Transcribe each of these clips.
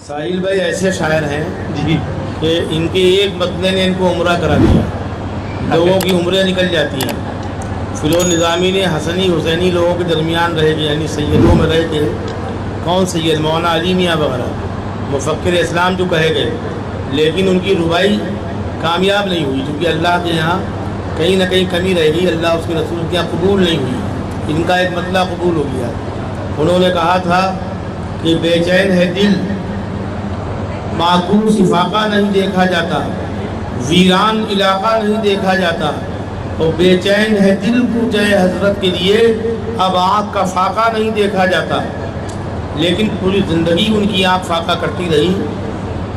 साहिल भाई ऐसे शायर हैं जी कि इनके एक बदले ने इनको उम्रा करा दिया, लोगों की उम्रें निकल जाती हैं। फिलोर निज़ामी ने हसनी हुसैनी लोगों के दरमियान रह के, यानी सैयदों में रह के, कौन सैयद मौलाना अली मियाँ वगैरह मुफक्किर इस्लाम जो कहे गए, लेकिन उनकी रुबाई कामयाब नहीं हुई, क्योंकि अल्लाह के यहाँ कहीं ना कहीं कमी रह गई, अल्लाह उसके रसूल के यहाँ कबूल नहीं हुई। इनका एक मतला कबूल हो गया। उन्होंने कहा था कि बेचैन है दिल, माकूस इफाका नहीं देखा जाता, वीरान इलाका नहीं देखा जाता, और बेचैन है दिल पूछे हजरत के लिए, अब आँख का फाका नहीं देखा जाता। लेकिन पूरी ज़िंदगी उनकी आँख फाका करती रही,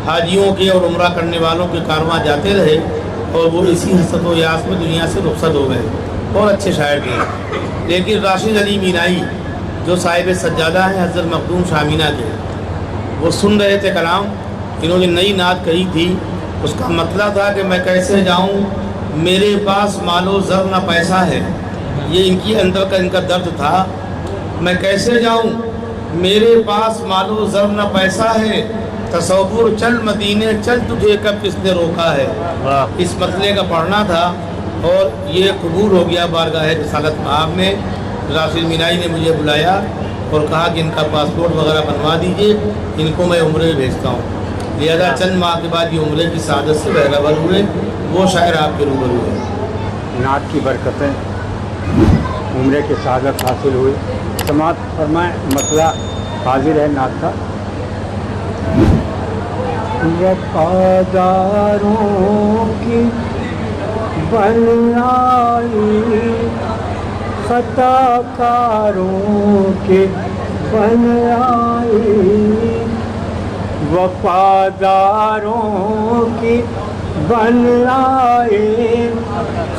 हाजियों के और उम्रा करने वालों के कारवां जाते रहे, और वो इसी हसरत व यास में दुनिया से रुखसत हो गए। और अच्छे शायर थे। लेकिन राशिद अली मीनाई जो साहिब सज्जादा हैं हज़रत मखदूम शामीना के, वो सुन रहे थे कलाम। इन्होंने नई नात कही थी, उसका मतलब था कि मैं कैसे जाऊं, मेरे पास मालो ज़र न पैसा है। ये इनकी अंदर का इनका दर्द था, मैं कैसे जाऊं, मेरे पास मालो ज़र न पैसा है, तसव्वुर चल मदीने चल, तुझे कब किसने रोका है। इस मसले का पढ़ना था और ये कबूल हो गया बारगाह रिसालत माब में। राशिद मीनाई ने मुझे बुलाया और कहा कि इनका पासपोर्ट वगैरह बनवा दीजिए, इनको मैं उम्रे भेजता हूँ। लिहाजा चंद माह के बाद ये उम्रे की सादत से बहरावर हुए। वो शायर आपके रूबरू है। नात की बरकतें, उम्रे की सादत हासिल हुई। समात फरमाए, मसला हाजिर है नात का। वफादारों की बन आई, खताकारों के बन आई, वफादारों की बन आए,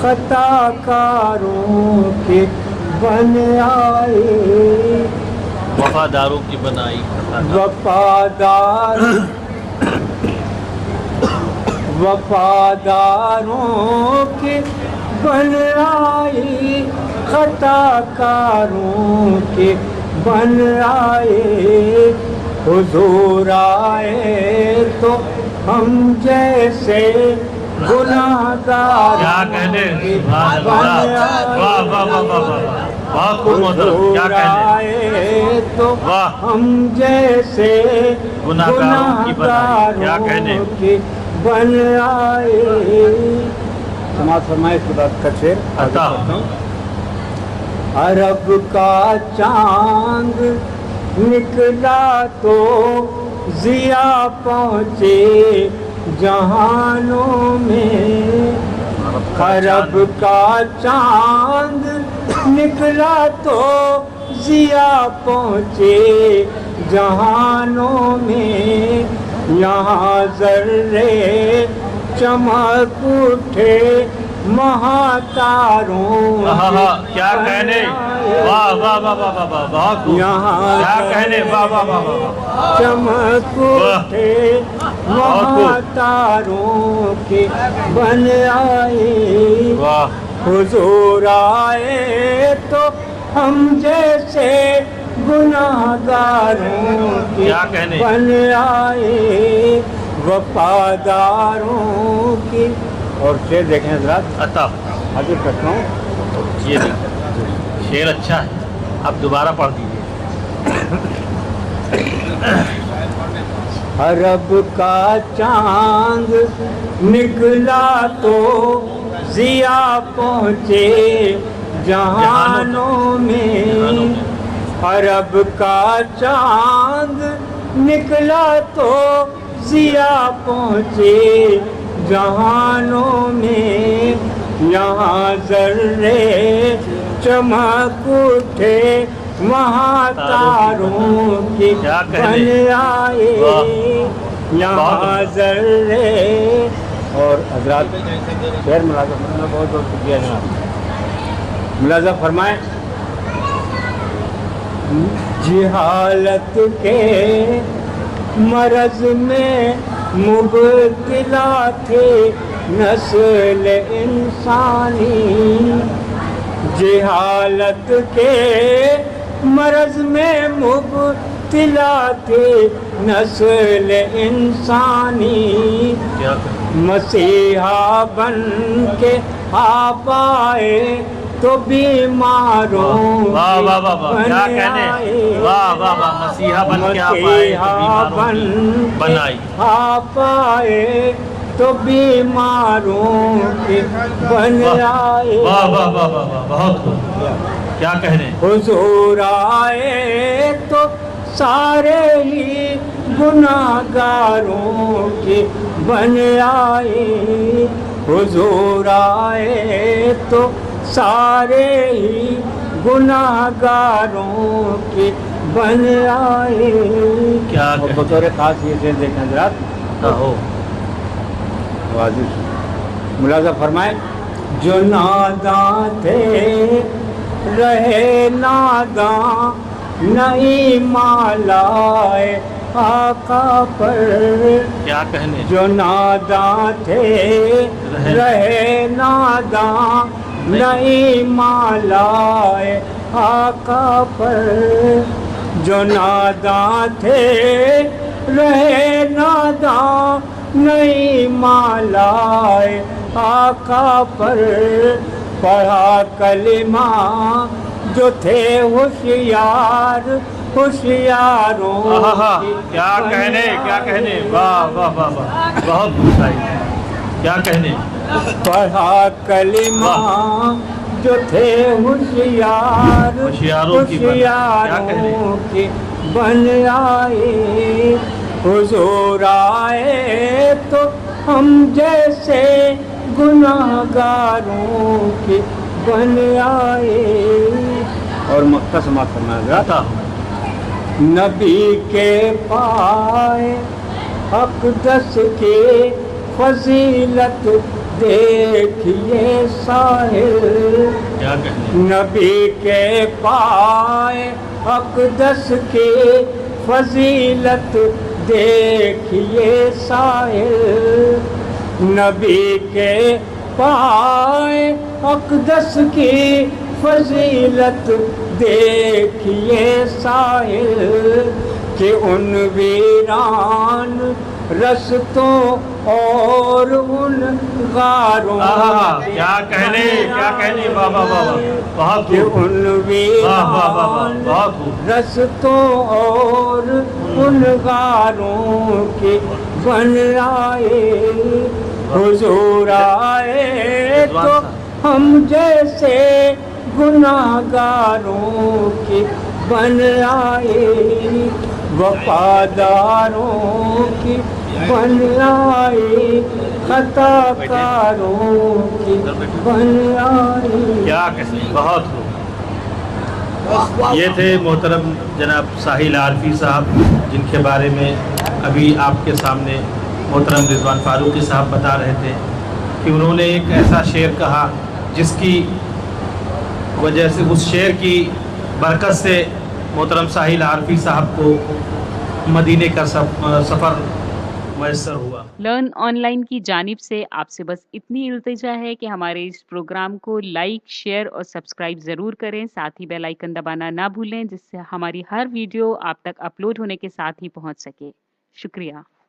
खताकारों के बन आए। वफादारों की बनाई वफादार वफादारों के बन आए, खताकारों के बन आए। हुजूर आए तो हम जैसे गुनाहगार क्या कहने, वाह वाह वाह वाह वाह, खूब मोहतरम, क्या कहने, तो वाह। हम जैसे गुनाहगारों की बनाई, क्या कहने। के बन आए। समाज फरमाए इस बात का शेर अता अरब का चांद निकला तो जिया पहुँचे जहानों में। अरब का चांद निकला तो जिया पहुँचे जहानों में। यहाँ जर्रे चमक उठे महातारों, क्या कहने, वाह वाह वाह वाह वाह वाह, क्या कहने, वाह वाह वाह वाह, चमक उठे महातारों के बन आए। वाह। हुजूर आए तो हम जैसे गुनाहगारों के क्या कहने। बन आए, वफादारों की। और शेर देखें हजरात, अता हाजिर करता हूँ। ये देखिए शेर अच्छा है, अब दोबारा पढ़ दीजिए। अरब का चांद निकला तो जिया पहुँचे जहानों में। अरब का चांद निकला तो जिया पहुँचे जहानों में। यहाँ जर्रे चमक उठे महातारों के बन आए। यहाँ जर्रे। और हजरात शेर मुलाज़ा फरमाए, बहुत बहुत शुक्रिया जनाब। मुलाज़ा फरमाए, जिहालत के मरज में मुब्तला थे नस्ल इंसानी। जिहालत के मरज में मुब्तला تلاتے نسل انسانی کیا کہنے مسیحا بن کے آپ آئے تو بیماروں واہ واہ واہ واہ کیا کہنے واہ واہ واہ مسیحا بن کے آپ آئے تو بیماروں کی بنائی آپ آئے تو بیماروں کے بن آئے واہ واہ واہ واہ واہ بہت خوب کیا کہنے حضور آئے تو سارے ہی گناہگاروں کے بن آئے حضور آئے تو سارے ہی گناہگاروں کے بن آئے کیا اور کہنے بطور خاص یہ سے دیکھیں حضرات ہو ملاحظہ فرمائے جو ناداں تھے رہے ناداں نہیں مالائے آقا پر کیا کہنے جو ناداں تھے رہے ناداں نہیں مالائے آقا پر جو ناداں تھے رہے ناداں نہیں مالائے آقا پر پڑھا کلمہ جو تھے ہوشیار ہوشیاروں کی کیا کہنے واہ واہ واہ واہ بہت خوشائی کیا کہنے پڑھا کلمہ جو تھے ہوشیار ہوشیاروں کی بن- کیا کہنے؟ ہوشیاروں کی بن آئے حضور آئے تو ہم جیسے گناہگاروں کے بن آئے اور مختصمات فرمایا جاتا نبی کے پائے اقدس کے فضیلت دیکھیے ساحل کیا کہنے نبی کے پائے اقدس کے فضیلت دیکھیے ساحل نبی کے پائے اقدس کی فضیلت دیکھیے ساحل کہ ان ویران رستوں اور ان غاروں کیا کہنے واہ واہ واہ واہ بہت کہ خوب ان واہ واہ واہ واہ ویران بہت خوب رستوں اور ان غاروں کے بن آئے حضور آئے تو ہم جیسے گناہگاروں کے بن آئے وفاداروں کی بن آئے خطا کاروں کی بن آئے کیا کہنے بہت خوب یہ تھے محترم جناب ساحل عارفی صاحب جن کے بارے میں ابھی آپ کے سامنے محترم رضوان فاروقی صاحب بتا رہے تھے کہ انہوں نے ایک ایسا شعر کہا جس کی وجہ سے اس شعر کی برکت سے محترم ساحل عارفی صاحب کو مدینے کا سفر میسر ہوا۔ لرن آن لائن کی جانب سے آپ سے بس اتنی التجا ہے کہ ہمارے اس پروگرام کو لائک شیئر اور سبسکرائب ضرور کریں، ساتھ ہی بیل آئیکن دبانا نہ بھولیں جس سے ہماری ہر ویڈیو آپ تک اپلوڈ ہونے کے ساتھ ہی پہنچ سکے۔ شکریہ۔